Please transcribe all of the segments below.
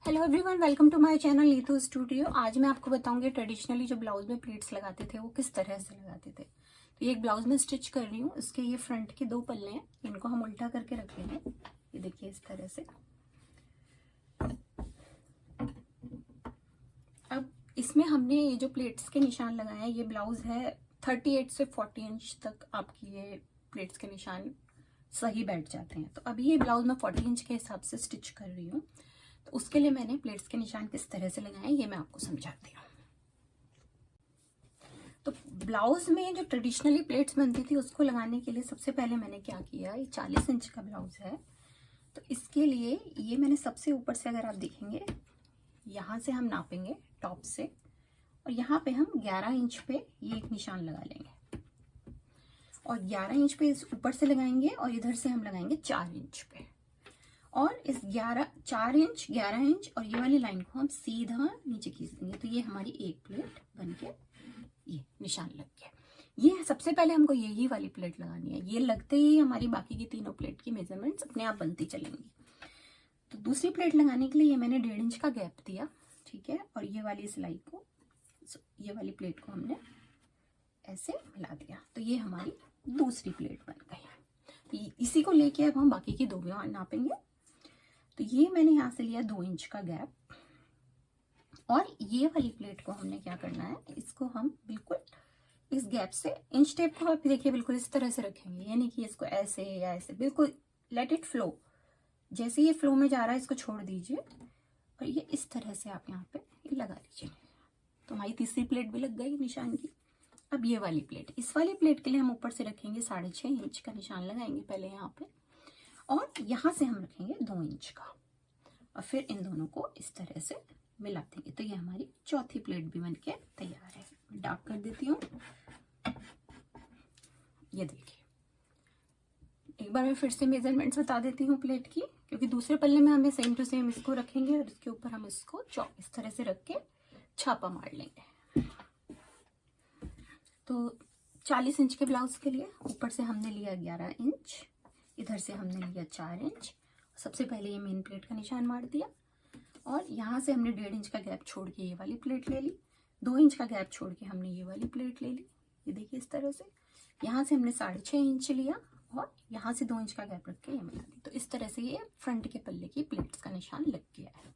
Hello everyone, welcome to my channel Neetu studio. आज मैं आपको बताऊंगी ट्रेडिशनली जो ब्लाउज में प्लीट्स लगाते थे वो किस तरह से लगाते थे। तो ये एक ब्लाउज में स्टिच कर रही हूँ। इसके ये फ्रंट के दो पल्ले हैं, इनको हम उल्टा करके रख लेंगे। ये देखिए इस तरह से। अब इसमें हमने ये जो प्लेट्स के निशान लगाए हैं, ये ब्लाउज है 38 से 40 इंच तक आपकी ये प्लेट्स के निशान सही बैठ जाते हैं। तो अभी ये ब्लाउज मैं 40 इंच के हिसाब से स्टिच कर रही हूँ। तो उसके लिए मैंने प्लेट्स के निशान किस तरह से लगाए ये मैं आपको समझाती हूँ। तो ब्लाउज में जो ट्रेडिशनली प्लेट्स बनती थी उसको लगाने के लिए सबसे पहले मैंने क्या किया, ये 40 इंच का ब्लाउज है। तो इसके लिए ये मैंने सबसे ऊपर से, अगर आप देखेंगे, यहाँ से हम नापेंगे टॉप से, और यहाँ पे हम 11 इंच पे ये एक निशान लगा लेंगे, और 11 इंच पे इस ऊपर से लगाएंगे, और इधर से हम लगाएंगे 4 इंच पे, और इस 4 इंच 11 इंच और ये वाली लाइन को हम सीधा नीचे खींच देंगे। तो ये हमारी एक प्लेट बनके ये निशान लग गया। ये सबसे पहले हमको यही वाली प्लेट लगानी है। ये लगते ही हमारी बाकी की तीनों प्लेट की मेजरमेंट्स अपने आप बनती चलेंगी। तो दूसरी प्लेट लगाने के लिए ये मैंने 1.5 इंच का गैप दिया, ठीक है, और ये वाली सिलाई को, ये वाली प्लेट को हमने ऐसे मिला दिया। तो ये हमारी दूसरी प्लेट बन गई। इसी को लेके अब हम बाकी की दो भी नापेंगे। तो ये मैंने यहाँ से लिया 2 इंच का गैप, और ये वाली प्लेट को हमने क्या करना है, इसको हम बिल्कुल इस गैप से इंच टेप को आप देखिए बिल्कुल इस तरह से रखेंगे, यानी कि इसको ऐसे या ऐसे, बिल्कुल लेट इट फ्लो। जैसे ये फ्लो में जा रहा है इसको छोड़ दीजिए, और ये इस तरह से आप यहाँ पे ये लगा लीजिए। तो हमारी तीसरी प्लेट भी लग गई निशान की। अब ये वाली प्लेट, इस वाली प्लेट के लिए हम ऊपर से रखेंगे 6.5 इंच का निशान लगाएंगे पहले यहाँ पे, और यहाँ से हम रखेंगे 2 इंच का, और फिर इन दोनों को इस तरह से मिला देंगे। तो ये हमारी चौथी प्लेट भी बनके तैयार है। डार्क कर देती हूँ। ये देखिए, एक बार मैं फिर से मेजरमेंट्स बता देती हूँ प्लेट की, क्योंकि दूसरे पल्ले में हमें सेम टू सेम इसको रखेंगे, और इसके ऊपर हम इसको इस तरह से रख के छापा मार लेंगे। तो 40 इंच के ब्लाउज के लिए ऊपर से हमने लिया 11 इंच, इधर से हमने लिया 4 इंच। सबसे पहले ये मेन प्लेट का निशान मार दिया, और यहाँ से हमने 1.5 इंच का गैप छोड़ के ये वाली प्लेट ले ली, 2 इंच का गैप छोड़ के हमने ये वाली प्लेट ले ली। ये देखिए इस तरह से। यहाँ से हमने 6.5 इंच लिया, और यहाँ से 2 इंच का गैप रख के ये मिला दी। तो इस तरह से ये फ्रंट के पल्ले की प्लेट्स का निशान लग गया है।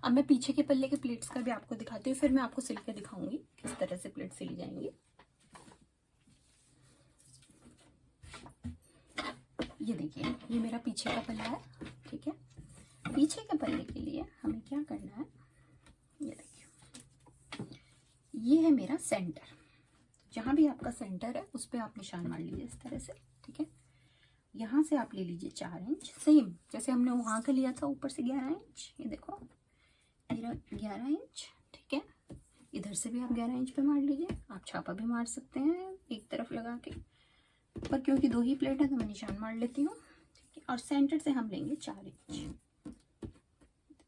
अब मैं पीछे के पल्ले के प्लेट्स का भी आपको दिखाती हूँ, फिर मैं आपको सिल के दिखाऊंगी किस तरह से प्लेट सिली जाएंगी। ये देखिए, ये मेरा पीछे का पल्ला है, ठीक है। पीछे के पल्ले के लिए हमें क्या करना है, ये देखिए, ये है मेरा सेंटर। जहाँ भी आपका सेंटर है उस पर आप निशान मार लीजिए इस तरह से, ठीक है। यहाँ से आप ले लीजिए 4 इंच, सेम जैसे हमने वहाँ का लिया था, ऊपर से 11 इंच। ये देखो मेरा 11 इंच, ठीक है। इधर से भी आप 11 इंच पे मार लीजिए। आप छापा भी मार सकते हैं एक तरफ लगा के, पर क्योंकि 2 ही प्लेट है तो मैं निशान मार लेती हूँ, ठीक है। और सेंटर से हम लेंगे 4 इंच।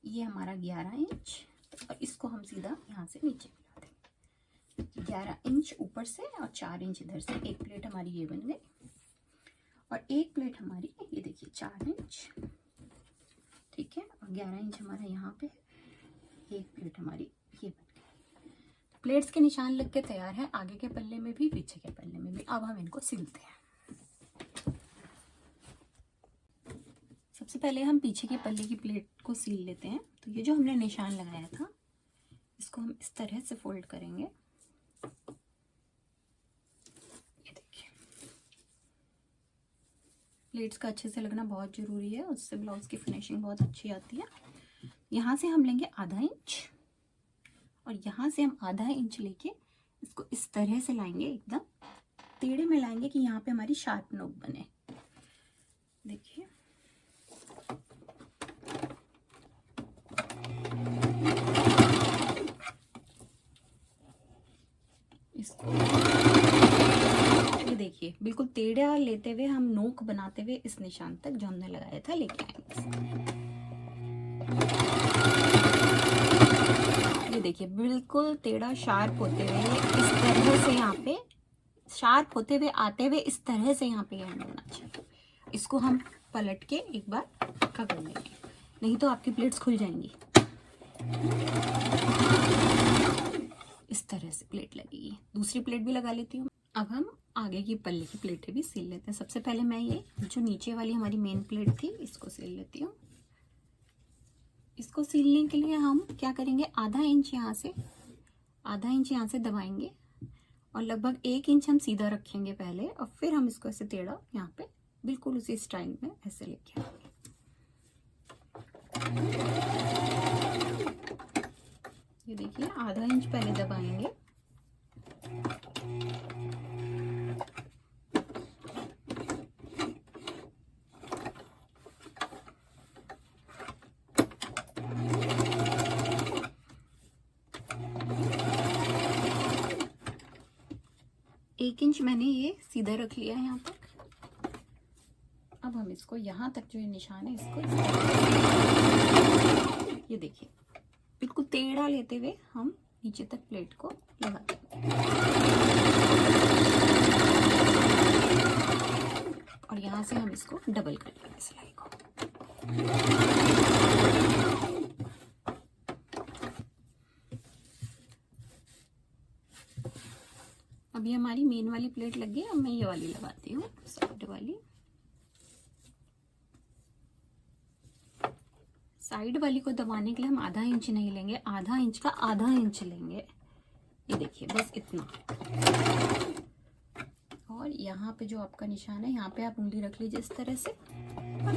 ये हमारा 11 इंच, और इसको हम सीधा यहाँ से नीचे मिला देंगे। 11 इंच ऊपर से और 4 इंच इधर से। एक प्लेट हमारी ये बन गई, और एक प्लेट हमारी ये देखिए 4 इंच, ठीक है, और 11 इंच हमारा यहाँ पे। एक प्लेट हमारी ये बन गई। प्लेट्स के निशान लग के तैयार है, आगे के पल्ले में भी पीछे के पल्ले में भी। अब हम इनको सिलते हैं। सबसे पहले हम पीछे के पल्ले की प्लेट को सील लेते हैं। तो ये जो हमने निशान लगाया था इसको हम इस तरह से फोल्ड करेंगे। ये देखिए, प्लेट्स का अच्छे से लगना बहुत ज़रूरी है, उससे ब्लाउज की फिनिशिंग बहुत अच्छी आती है। यहाँ से हम लेंगे आधा इंच, और यहाँ से हम आधा इंच लेके इसको इस तरह से लाएंगे, एकदम टेढ़े में लाएंगे कि यहाँ पे हमारी शार्प नोक बने। देखिए, इसको ये देखिए बिल्कुल टेढ़ा लेते हुए हम नोक बनाते हुए इस निशान तक जो हमने लगाया था लेके आएंगे। ये देखिए बिल्कुल टेढ़ा शार्प होते हुए इस तरह से, यहाँ पे शार्प होते हुए आते हुए इस तरह से यहाँ पे एंड होना चाहिए। इसको हम पलट के एक बार पक्का कर लेंगे, नहीं तो आपकी प्लेट्स खुल जाएंगी। इस तरह से प्लेट लगेगी। दूसरी प्लेट भी लगा लेती हूँ। अब हम आगे की पल्ले की प्लेटें भी सिल लेते हैं। सबसे पहले मैं ये जो नीचे वाली हमारी मेन प्लेट थी इसको सिल लेती हूँ। इसको सिलने के लिए हम क्या करेंगे, आधा इंच यहाँ से दबाएंगे और लगभग 1 इंच हम सीधा रखेंगे पहले, और फिर हम इसको ऐसे टेढ़ा यहाँ पे बिल्कुल उसी स्टाइल में ऐसे लेके आएंगे। ये देखिए, आधा इंच पहले दबाएंगे, एक इंच मैंने ये सीधा रख लिया है यहाँ तक। अब हम इसको यहाँ तक जो ये निशान है इसको ये देखिए बिल्कुल टेढ़ा लेते हुए हम नीचे तक प्लेट को लगाते हैं और यहाँ से हम इसको डबल कर लेंगे सिलाई को। अब ये हमारी मेन वाली प्लेट लग गई। अब मैं ये वाली लगाती हूँ, साइड वाली। साइड वाली को दबाने के लिए हम आधा इंच नहीं लेंगे, आधा इंच का आधा इंच लेंगे। ये देखिए बस इतना। और यहाँ पे जो आपका निशान है यहाँ पे आप उंगली रख लीजिए इस तरह से और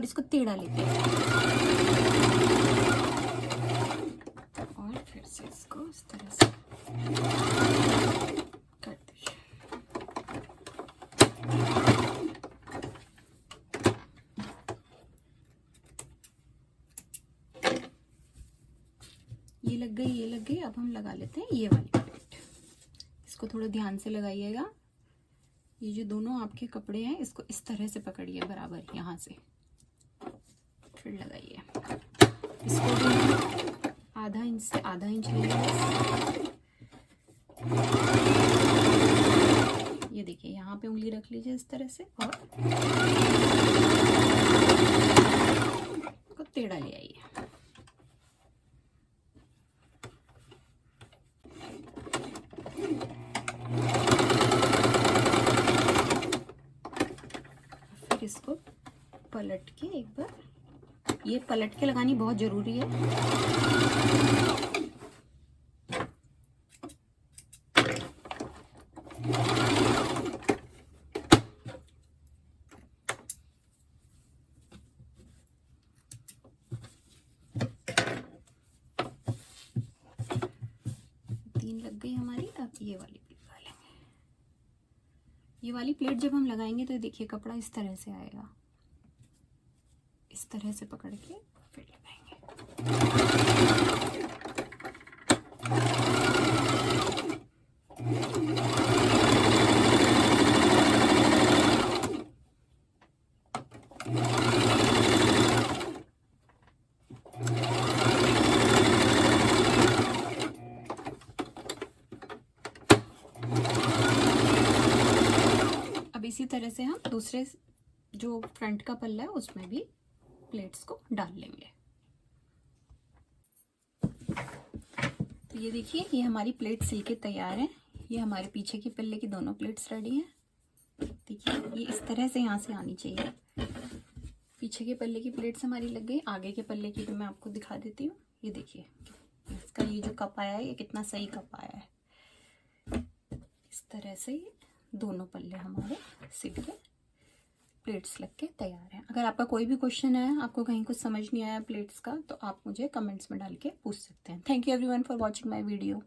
इसको टेढ़ा लेते हैं और फिर से इसको इस तरह से कर दीजिए। ये लग गई। अब हम लगा लेते हैं ये वाली प्लेट। इसको थोड़ा ध्यान से लगाइएगा। ये जो दोनों आपके कपड़े हैं इसको इस तरह से पकड़िए बराबर, यहाँ से फिर लगाइए। इसको भी आधा इंच से आधा इंच लेंगे। ये देखिए यहाँ पे उंगली रख लीजिए इस तरह से और को टेढ़ा ले आइए। फिर इसको पलट के एक बार, ये पलट के लगानी बहुत जरूरी है। तीन लग गई हमारी। अब ये वाली भी लगा लेंगे। ये वाली प्लेट जब हम लगाएंगे तो देखिए कपड़ा इस तरह से आएगा, इस तरह से पकड़ के फिर लगाएंगे। अब इसी तरह से हम दूसरे जो फ्रंट का पल्ला है उसमें भी प्लेट्स को डाल लेंगे। तो ये देखिए, ये हमारी प्लेट सिल के तैयार है। ये हमारे पीछे की पल्ले की दोनों प्लेट्स रेडी हैं। देखिए ये इस तरह से यहाँ से आनी चाहिए। पीछे के पल्ले की प्लेट्स हमारी लग गई। आगे के पल्ले की तो मैं आपको दिखा देती हूँ। ये देखिए इसका ये जो कप आया है ये कितना सही कप आया है। इस तरह से ये दोनों पल्ले हमारे सिल के प्लेट्स लग के तैयार हैं। अगर आपका कोई भी क्वेश्चन है, आपको कहीं कुछ समझ नहीं आया प्लेट्स का, तो आप मुझे कमेंट्स में डाल के पूछ सकते हैं। Thank you everyone for watching my video.